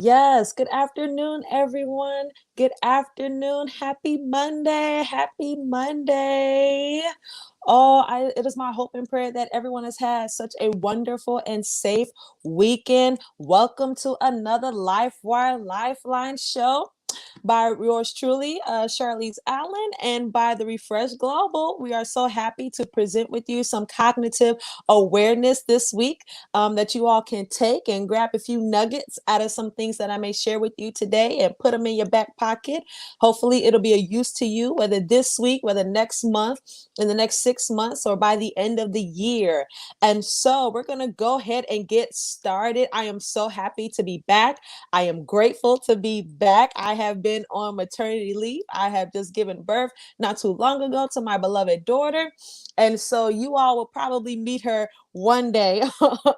Yes, good afternoon, everyone. Good afternoon. Happy Monday. Happy Monday. It is my hope and prayer that everyone has had such a wonderful and safe weekend. Welcome to another LifeWire Lifeline show by yours truly, Charlize Allen, and by the Refresh Global. We are so happy to present with you some cognitive awareness this week that you all can take and grab a few nuggets out of some things that I may share with you today and put them in your back pocket. Hopefully, it'll be a use to you, whether this week, whether next month, in the next 6 months, or by the end of the year. And so we're going to go ahead and get started. I am so happy to be back. I am grateful to be back. I have been on maternity leave. I have just given birth not too long ago to my beloved daughter. And so you all will probably meet her one day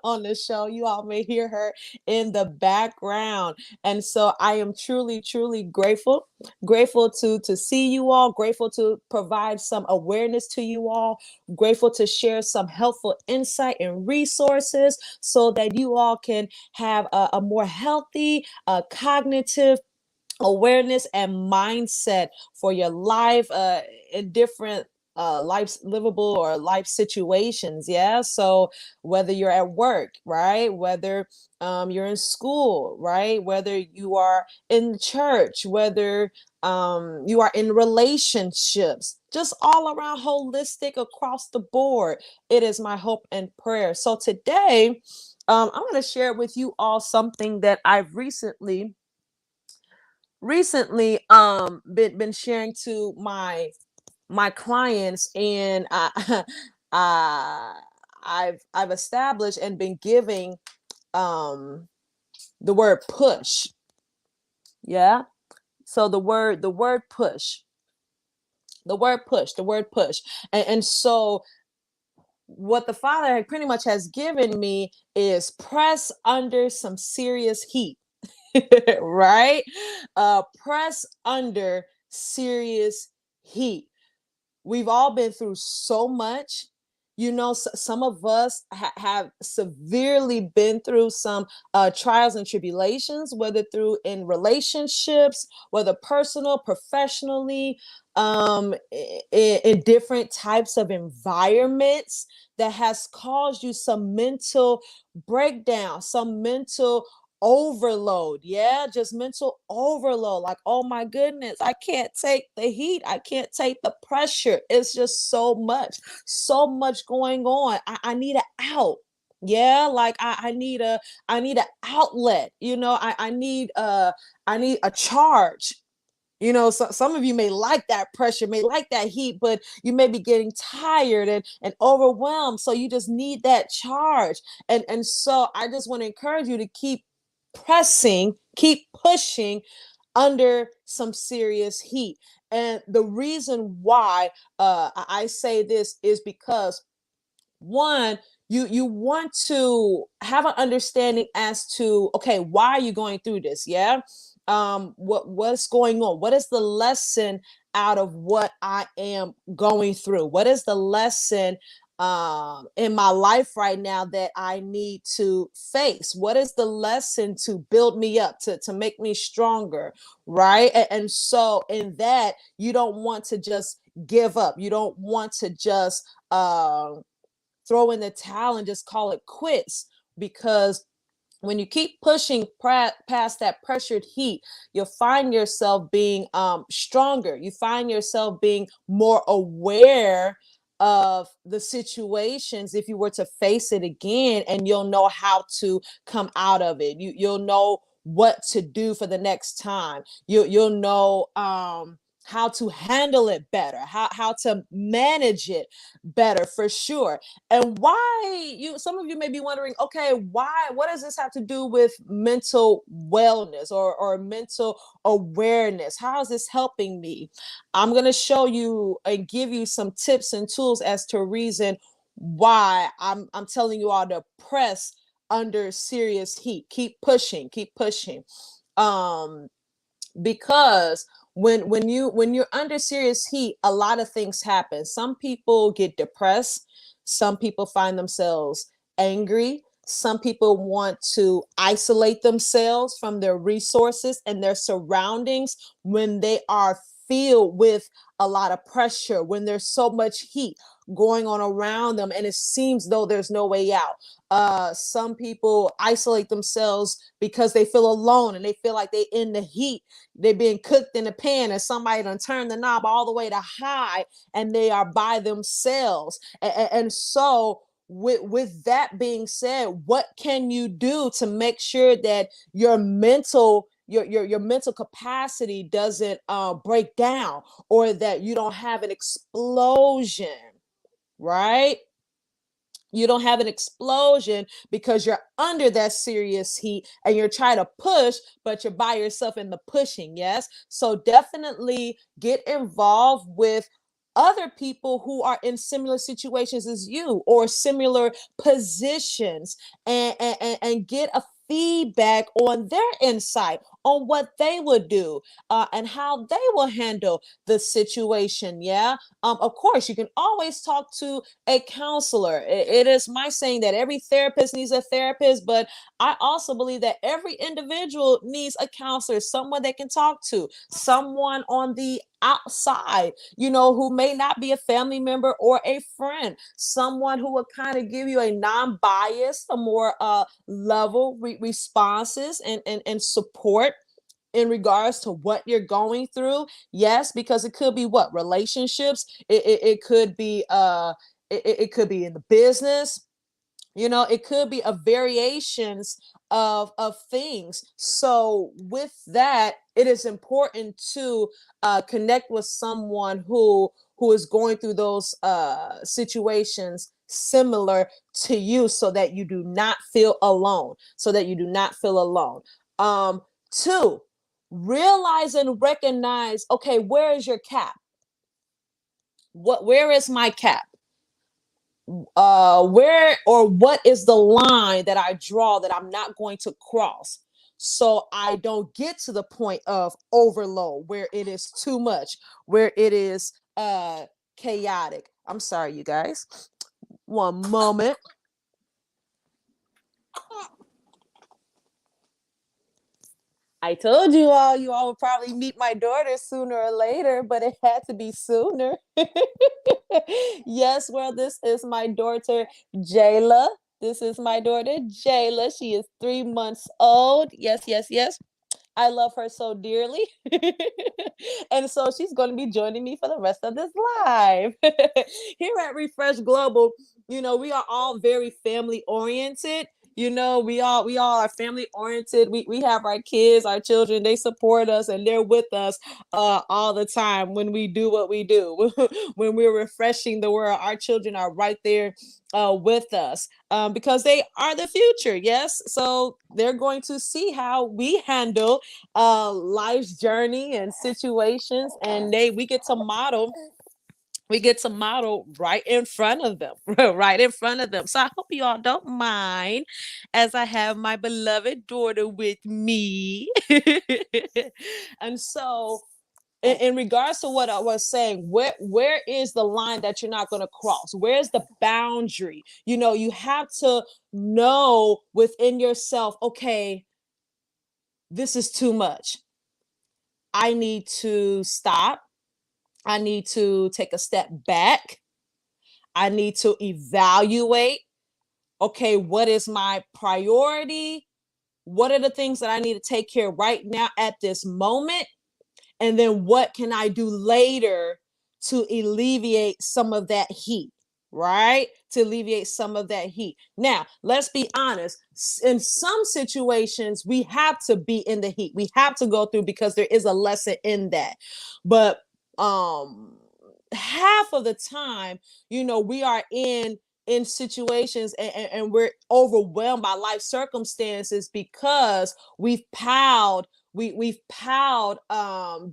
on the show. You all may hear her in the background. And so I am truly, truly grateful to see you all, grateful to provide some awareness to you all, grateful to share some helpful insight and resources so that you all can have a more healthy, cognitive awareness and mindset for your life in different life livable or life situations. Yeah, so whether you're at work, right, whether you're in school, right, whether you are in church, whether you are in relationships, just all around holistic across the board, it is my hope and prayer. So today I'm going to share with you all something that I've recently been sharing to my clients, and uh I've established and been giving um the word push. Yeah, so the word push, the word push. And so what the Father pretty much has given me is press under some serious heat. Right, press under serious heat. We've all been through so much. Some of us have severely been through some trials and tribulations, whether through in relationships, whether personal, professionally, in different types of environments that has caused you some mental breakdown, some mental overload. Yeah, just mental overload. Like, oh my goodness, I can't take the heat. I can't take the pressure. It's just so much going on. I need an out. Yeah, like I need an outlet. I need a charge. So some of you may like that pressure, may like that heat, but you may be getting tired and overwhelmed. So you just need that charge. And so I just want to encourage you to keep pressing, keep pushing under some serious heat. And the reason why I say this is because, one, you want to have an understanding as to, okay, why are you going through this? Yeah, what's going on? What is the lesson out of what I am going through? What is the lesson in my life right now that I need to face? What is the lesson to build me up, to make me stronger? Right. And so in that, you don't want to just give up. You don't want to just throw in the towel and just call it quits, because when you keep pushing past that pressured heat, you'll find yourself being stronger. You find yourself being more aware of the situations if you were to face it again, and you'll know how to come out of it. You'll know what to do for the next time. You'll know how to handle it better, how to manage it better, for sure. And why, some of you may be wondering, okay, what does this have to do with mental wellness or mental awareness? How is this helping me? I'm going to show you and give you some tips and tools as to reason why I'm telling you all to press under serious heat. Keep pushing. Um because when you're under serious heat, a lot of things happen. Some people get depressed, some people find themselves angry, Some people want to isolate themselves from their resources and their surroundings when they are filled with a lot of pressure, when there's so much heat going on around them and it seems though there's no way out. Some people isolate themselves because they feel alone and they feel like they in the heat. They're being cooked in a pan and somebody done turned the knob all the way to high and they are by themselves. And so with that being said, what can you do to make sure that your mental capacity doesn't break down, or that you don't have an explosion, right? You don't have an explosion because you're under that serious heat and you're trying to push, but you're by yourself in the pushing. Yes. So definitely get involved with other people who are in similar situations as you or similar positions, and get a feedback on their insight on what they would do, and how they will handle the situation. Yeah. Of course, you can always talk to a counselor. It is my saying that every therapist needs a therapist, but I also believe that every individual needs a counselor, someone they can talk to, someone on the outside, who may not be a family member or a friend, someone who will kind of give you a non-biased, a more level responses and support in regards to what you're going through. Yes, because it could be what relationships, it could be it could be in the business, it could be a variations of things. So with that, it is important to connect with someone who is going through those situations similar to you, so that you do not feel alone, two, realize and recognize, okay, where is your cap? Where is my cap? Where or what is the line that I draw that I'm not going to cross, so I don't get to the point of overload where it is too much, where it is chaotic. I'm sorry, you guys. One moment. I told you all would probably meet my daughter sooner or later, but it had to be sooner. Yes, well, this is my daughter, Jayla. This is my daughter, Jayla. She is 3 months old. Yes, yes, yes. I love her so dearly. And so she's going to be joining me for the rest of this live. Here at Refresh Global, we are all very family oriented. We all are family oriented. We have our kids, our children, they support us and they're with us all the time when we do what we do. When we're refreshing the world, our children are right there with us, because they are the future. Yes. So they're going to see how we handle life's journey and situations, and we get to model right in front of them. Right in front of them. So I hope you all don't mind as I have my beloved daughter with me. And so in regards to what I was saying, where is the line that you're not going to cross? Where's the boundary? You have to know within yourself, okay, this is too much. I need to stop. I need to take a step back. I need to evaluate, okay, what is my priority? What are the things that I need to take care of right now at this moment? And then what can I do later to alleviate some of that heat, right? To alleviate some of that heat. Now, let's be honest. In some situations, we have to be in the heat. We have to go through because there is a lesson in that. But half of the time, we are in situations and we're overwhelmed by life circumstances because we've piled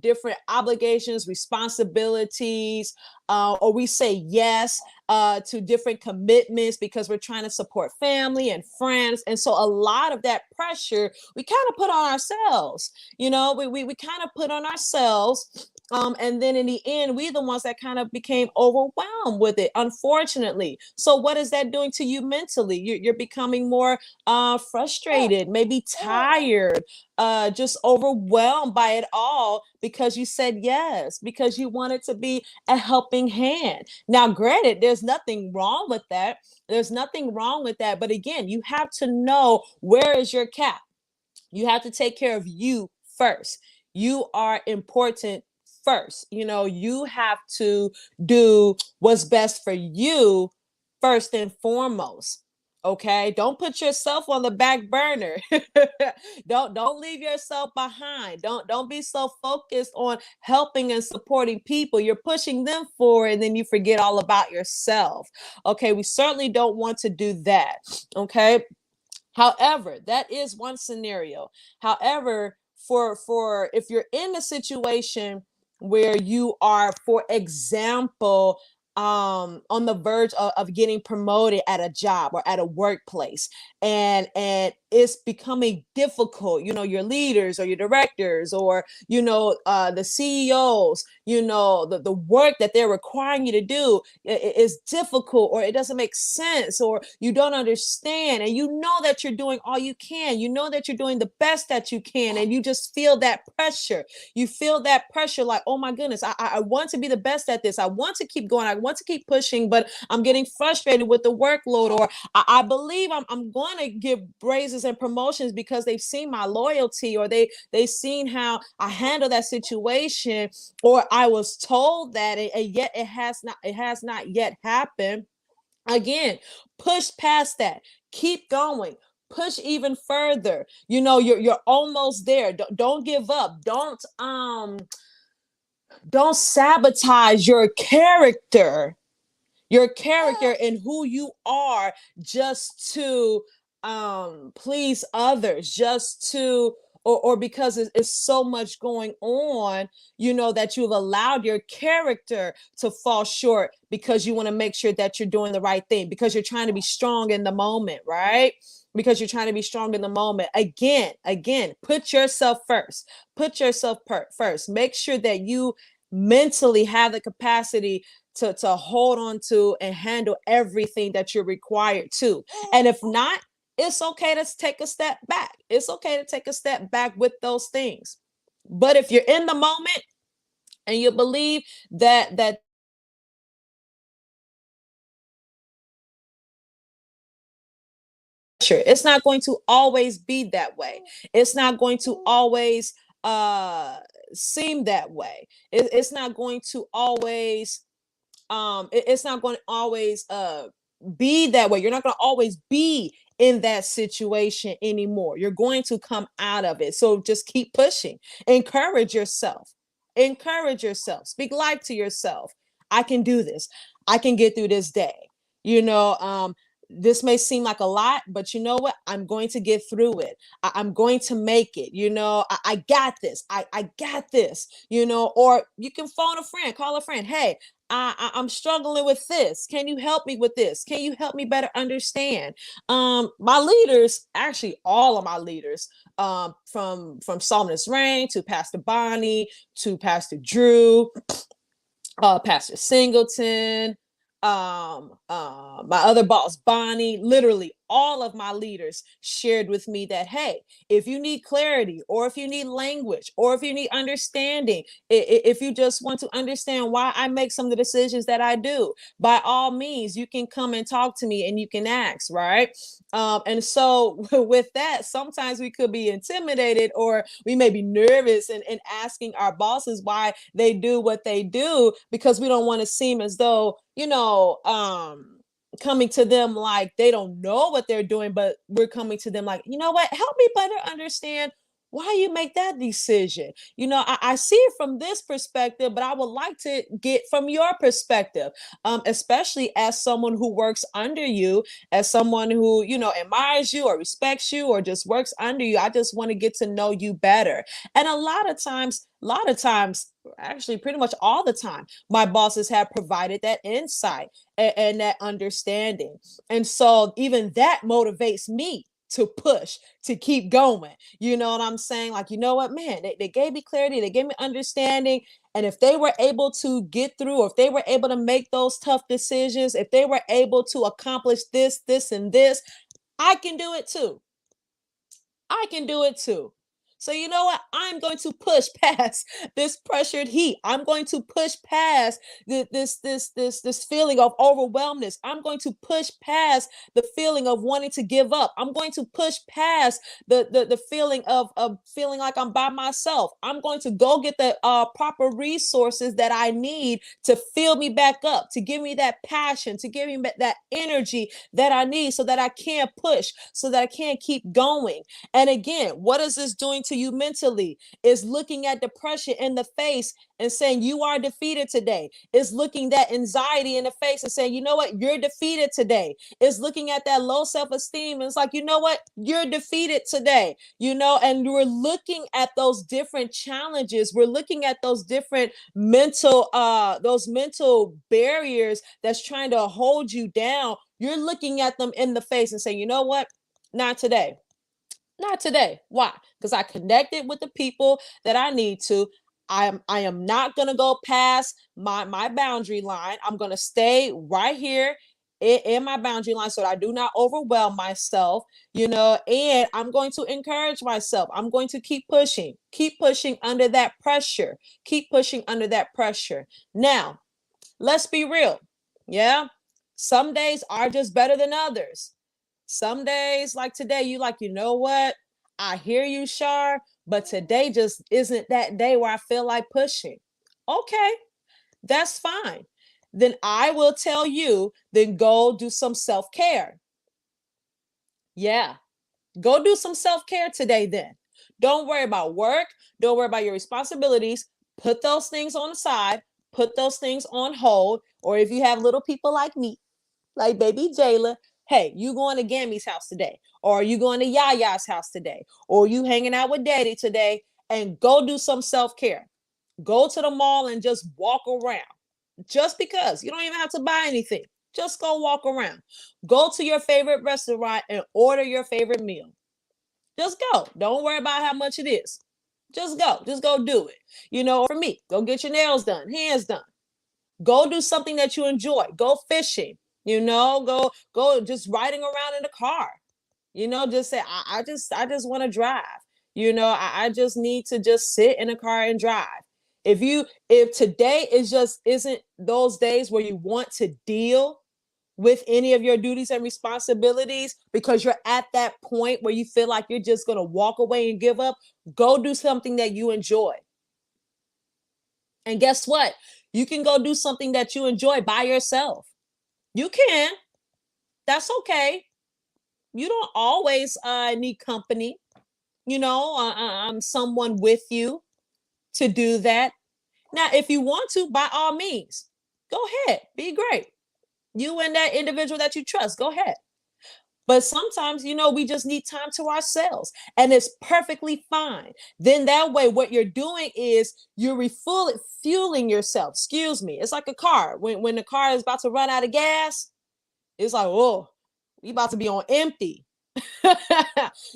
different obligations, responsibilities, or we say yes to different commitments because we're trying to support family and friends. And so a lot of that pressure we kind of put on ourselves. We kind of put on ourselves. And then in the end, we the ones that kind of became overwhelmed with it, unfortunately. So what is that doing to you mentally? You're becoming more frustrated, maybe tired, just overwhelmed by it all because you said yes, because you wanted to be a helping hand. Now, granted, there's nothing wrong with that. There's nothing wrong with that. But again, you have to know, where is your cap. You have to take care of you first. You are important first. You have to do what's best for you first and foremost. Okay, don't put yourself on the back burner. Don't leave yourself behind. Don't be so focused on helping and supporting people. You're pushing them forward and then you forget all about yourself. Okay, we certainly don't want to do that. Okay, however, that is one scenario. However, for if you're in a situation where you are, for example, on the verge of getting promoted at a job or at a workplace, and it's becoming difficult, your leaders or your directors or the CEOs, the work that they're requiring you to do is difficult, or it doesn't make sense, or you don't understand, and you know that you're doing all you can, you know that you're doing the best that you can, and you just feel that pressure. You feel that pressure, like, oh my goodness, I want to be the best at this, I want to keep going, I want to keep pushing, but I'm getting frustrated with the workload, or I believe I'm going to give raises and promotions because they've seen my loyalty, or they've seen how I handle that situation, or I was told that, and yet it has not yet happened. Again, push past that. Keep going. Push even further. You're almost there. Don't give up. Don't sabotage your character and who you are, just to please others, just to, or because it's so much going on, that you've allowed your character to fall short, because you want to make sure that you're doing the right thing, because you're trying to be strong in the moment, right? Because you're trying to be strong in the moment. Again, put yourself first. First. Make sure that you mentally have the capacity to hold on to and handle everything that you're required to. And if not, it's okay to take a step back. It's okay to take a step back with those things. But if you're in the moment and you believe that sure, it's not going to always be that way. It's not going to always uh seem that way. It's not going to always it's not going to always be that way. You're not going to always be in that situation anymore. You're going to come out of it. So just keep pushing. Encourage yourself. Speak life to yourself. I can do this. I can get through this day. you know um this may seem like a lot, but you know what? I'm going to get through it. I'm going to make it. I got this. I got this. Or you can phone a friend, call a friend. Hey, I'm struggling with this. Can you help me with this? Can you help me better understand? My leaders, actually, all of my leaders, from Psalmist Rain to Pastor Bonnie to Pastor Drew, Pastor Singleton, my other boss, Bonnie, literally all of my leaders shared with me that, hey, if you need clarity, or if you need language, or if you need understanding, if you just want to understand why I make some of the decisions that I do, by all means, you can come and talk to me and you can ask, right? And so with that, sometimes we could be intimidated, or we may be nervous in asking our bosses why they do what they do, because we don't want to seem as though, coming to them like they don't know what they're doing, but we're coming to them like, you know what, help me better understand why you make that decision. I see it from this perspective, but I would like to get from your perspective, especially as someone who works under you, as someone who, admires you or respects you or just works under you. I just want to get to know you better. And a lot of times, actually pretty much all the time, my bosses have provided that insight and that understanding. And so even that motivates me to push, to keep going. You know what I'm saying? Like, you know what, man, they gave me clarity, they gave me understanding. And if they were able to get through, or if they were able to make those tough decisions, if they were able to accomplish this, this, and this, I can do it too. I can do it too. So you know what? I'm going to push past this pressured heat. I'm going to push past this feeling of overwhelmness. I'm going to push past the feeling of wanting to give up. I'm going to push past the feeling of feeling like I'm by myself. I'm going to go get the proper resources that I need to fill me back up, to give me that passion, to give me that energy that I need so that I can push, so that I can keep going. And again, what is this doing to you mentally? Is looking at depression in the face and saying you are defeated today. Is looking that anxiety in the face and saying, you know what, you're defeated today. Is looking at that low self-esteem and it's like, you know what, you're defeated today. And we're looking at those different challenges. We're looking at those different those mental barriers that's trying to hold you down. You're looking at them in the face and saying, you know what, not today. Not today. Why? Because I connected with the people that I need to. I am not gonna go past my boundary line. I'm gonna stay right here in my boundary line so that I do not overwhelm myself, and I'm going to encourage myself. I'm going to keep pushing under that pressure, keep pushing under that pressure. Now, let's be real. Yeah. Some days are just better than others. Some days, like today, you know what? I hear you, Shar, but today just isn't that day where I feel like pushing. Okay, that's fine. Then I will tell you, then go do some self-care. Yeah, go do some self-care today then. Don't worry about work. Don't worry about your responsibilities. Put those things on the side. Put those things on hold. Or if you have little people like me, like baby Jayla, hey, you going to Gammy's house today, or you going to Yaya's house today, or you hanging out with daddy today, and go do some self-care. Go to the mall and just walk around. Just because. You don't even have to buy anything. Just go walk around. Go to your favorite restaurant and order your favorite meal. Just go. Don't worry about how much it is. Just go. Just go do it. For me, go get your nails done, hands done. Go do something that you enjoy. Go fishing. Go just riding around in the car. Just say, I just want to drive. I just need to just sit in a car and drive. If today isn't those days where you want to deal with any of your duties and responsibilities because you're at that point where you feel like you're just going to walk away and give up, go do something that you enjoy. And guess what? You can go do something that you enjoy by yourself. You can. That's okay. You don't always need company, someone with you to do that. Now, if you want to, by all means, go ahead, be great. You and that individual that you trust, go ahead. But sometimes, we just need time to ourselves, and it's perfectly fine. Then that way, what you're doing is you're refueling yourself. Excuse me. It's like a car. When the car is about to run out of gas, it's like, oh, we about to be on empty.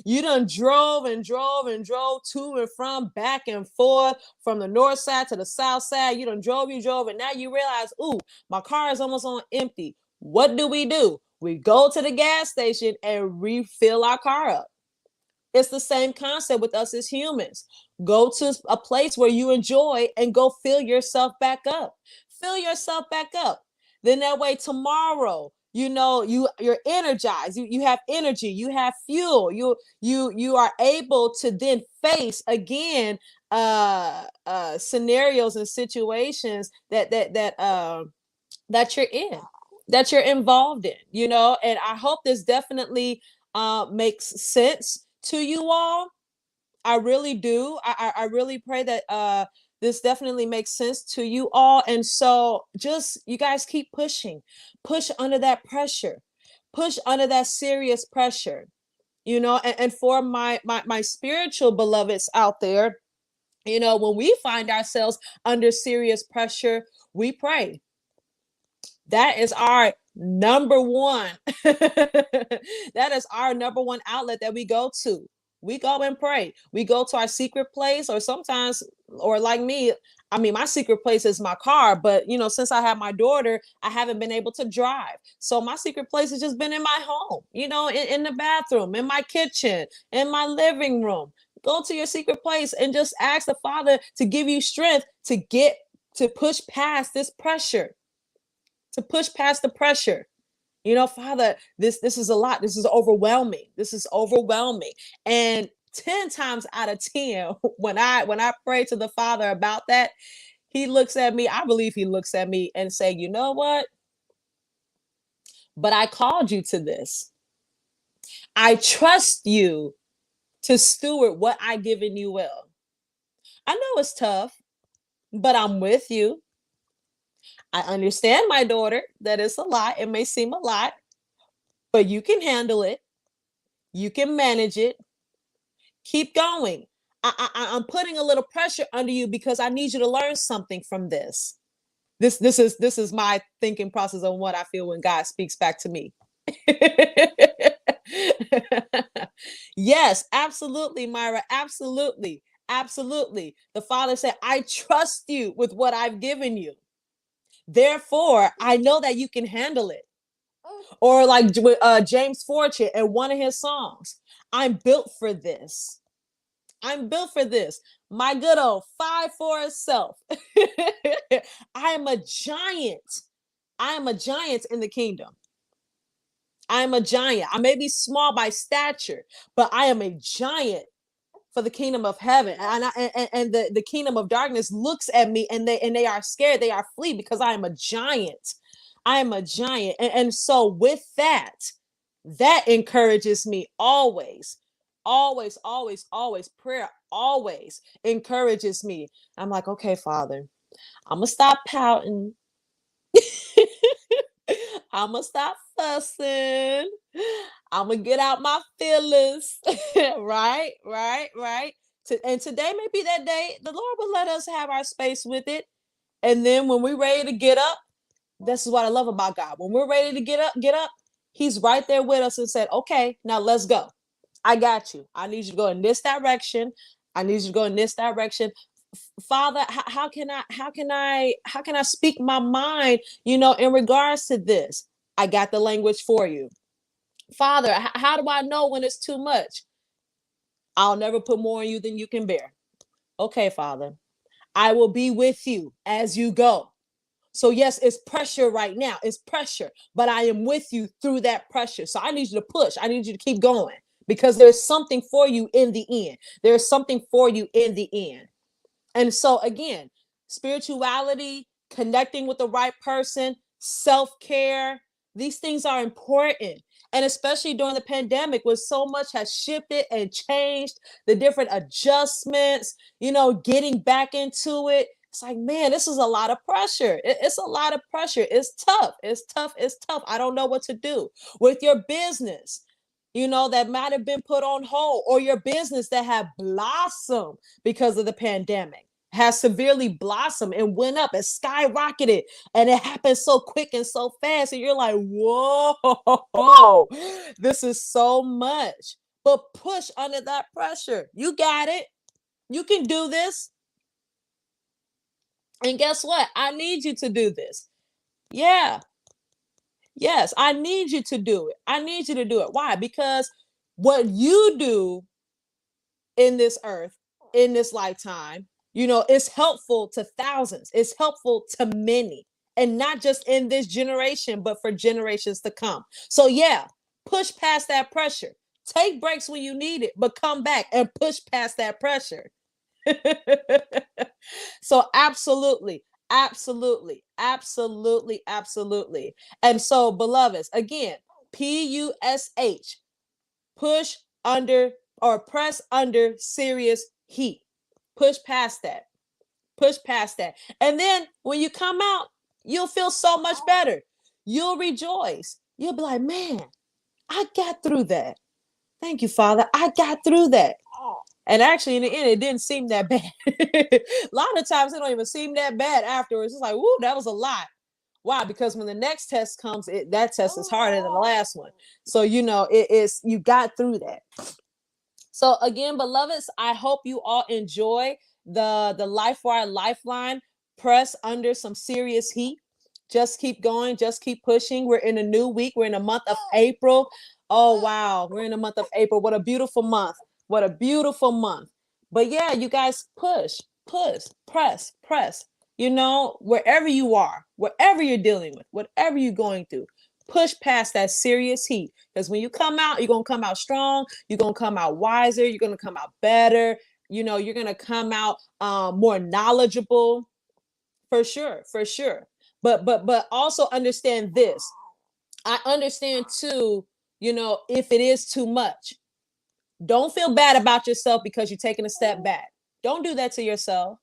You done drove and drove and drove to and from, back and forth, from the north side to the south side. You drove, and now you realize, ooh, my car is almost on empty. What do? We go to the gas station and refill our car up. It's the same concept with us as humans. Go to a place where you enjoy and go fill yourself back up. Fill yourself back up. Then that way tomorrow, you're energized. You have energy. You have fuel. You are able to then face again scenarios and situations that you're in, that you're involved in. And I hope this definitely makes sense to you all. I really do. I really pray that this definitely makes sense to you all. And so just, you guys keep pushing. Push under that pressure. Push under that serious pressure. And for my spiritual beloveds out there, when we find ourselves under serious pressure, we pray. That is our number one. That is our number one outlet that we go to. We go and pray. We go to our secret place, or sometimes, or like me, I mean, my secret place is my car, but since I have my daughter, I haven't been able to drive. So my secret place has just been in my home, in the bathroom, in my kitchen, in my living room. Go to your secret place and just ask the Father to give you strength to push past this pressure, to push past the pressure. Father, this is a lot. This is overwhelming. This is overwhelming. And 10 times out of 10, when I pray to the Father about that, he looks at me. I believe he looks at me and say, you know what? But I called you to this. I trust you to steward what I given you well. I know it's tough, but I'm with you. I understand, my daughter, that it's a lot. It may seem a lot, but you can handle it. You can manage it. Keep going. I'm putting a little pressure under you because I need you to learn something from this. This is my thinking process on what I feel when God speaks back to me. Yes, absolutely, Myra. Absolutely. Absolutely. The Father said, I trust you with what I've given you. Therefore, I know that you can handle it. Or like James Fortune in one of his songs, I'm built for this. I'm built for this. My good old 5'4" self. I am a giant. I am a giant in the kingdom. I am a giant. I may be small by stature, but I am a giant for the kingdom of heaven. And the kingdom of darkness looks at me and they are scared. They are flee because I am a giant. I am a giant. And so with that encourages me always. Always, always, always. Prayer always encourages me. I'm like, okay, Father, I'm going to stop pouting. I'm going to stop fussing. I'm going to get out my feelings. Right, right, right. And today may be that day. The Lord will let us have our space with it. And then when we're ready to get up, this is what I love about God. When we're ready to get up, he's right there with us and said, okay, now let's go. I got you. I need you to go in this direction. I need you to go in this direction. Father, how can I speak my mind, in regards to this? I got the language for you. Father, how do I know when it's too much? I'll never put more on you than you can bear. Okay, Father, I will be with you as you go. So yes, it's pressure right now. It's pressure, but I am with you through that pressure. So I need you to push. I need you to keep going because there's something for you in the end. There's something for you in the end. And so again, spirituality, connecting with the right person, self-care, these things are important. And especially during the pandemic, when so much has shifted and changed, the different adjustments, getting back into it. It's like, man, this is a lot of pressure. It's a lot of pressure. It's tough. It's tough. It's tough. I don't know what to do with your business, that might have been put on hold, or your business that have blossomed because of the pandemic, has severely blossomed and went up and skyrocketed, and it happened so quick and so fast, and you're like, whoa, this is so much. But push under that pressure. You got it. You can do this. And guess what? I need you to do this. Yeah. Yes, I need you to do it. I need you to do it. Why? Because what you do in this earth, in this lifetime, it's helpful to thousands. It's helpful to many. And not just in this generation, but for generations to come. So yeah, push past that pressure. Take breaks when you need it, but come back and push past that pressure. So absolutely, absolutely, absolutely, absolutely. And so, beloveds, again, PUSH, push under or press under serious heat. Push past that. Push past that. And then when you come out, you'll feel so much better. You'll rejoice. You'll be like, man, I got through that. Thank you, Father. I got through that. And actually, in the end, it didn't seem that bad. A lot of times, it don't even seem that bad afterwards. It's like, whoo, that was a lot. Why? Because when the next test comes, that test is harder than the last one. So, you got through that. So again, beloveds, I hope you all enjoy the LifeWire Lifeline. Press under some serious heat. Just keep going. Just keep pushing. We're in a new week. We're in the month of April. Oh wow, we're in the month of April. What a beautiful month. What a beautiful month. But yeah, you guys push, press. You know, wherever you are, wherever you're dealing with, whatever you're going through, push past that serious heat. Because when you come out, you're going to come out strong. You're going to come out wiser. You're going to come out better. You know, you're going to come out more knowledgeable, for sure, for sure. But also understand this. I understand too, you know, if it is too much, don't feel bad about yourself because you're taking a step back. Don't do that to yourself.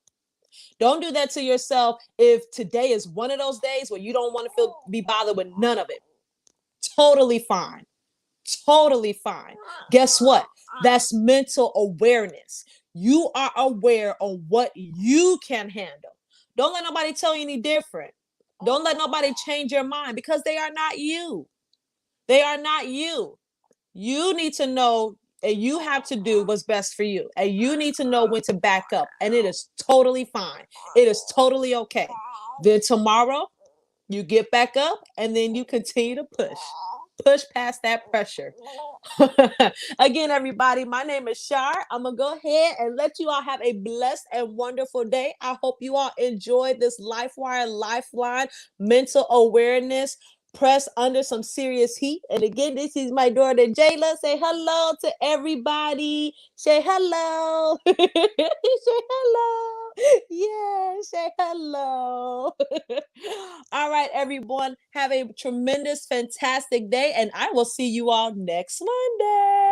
Don't do that to yourself if today is one of those days where you don't want to be bothered with none of it. Totally fine. Totally fine. Guess what? That's mental awareness. You are aware of what you can handle. Don't let nobody tell you any different. Don't let nobody change your mind because they are not you. They are not you. You need to know, and you have to do what's best for you. And you need to know when to back up. And it is totally fine. It is totally okay. Then tomorrow, you get back up and then you continue to push past that pressure. Again, everybody, my name is Shar. I'm gonna go ahead and let you all have a blessed and wonderful day. I hope you all enjoyed this LifeWire Lifeline mental awareness. Press under some serious heat. And again, this is my daughter Jayla. Say hello to everybody. Say hello. Say hello. Yeah, say hello. All right, everyone. Have a tremendous, fantastic day, and I will see you all next Monday.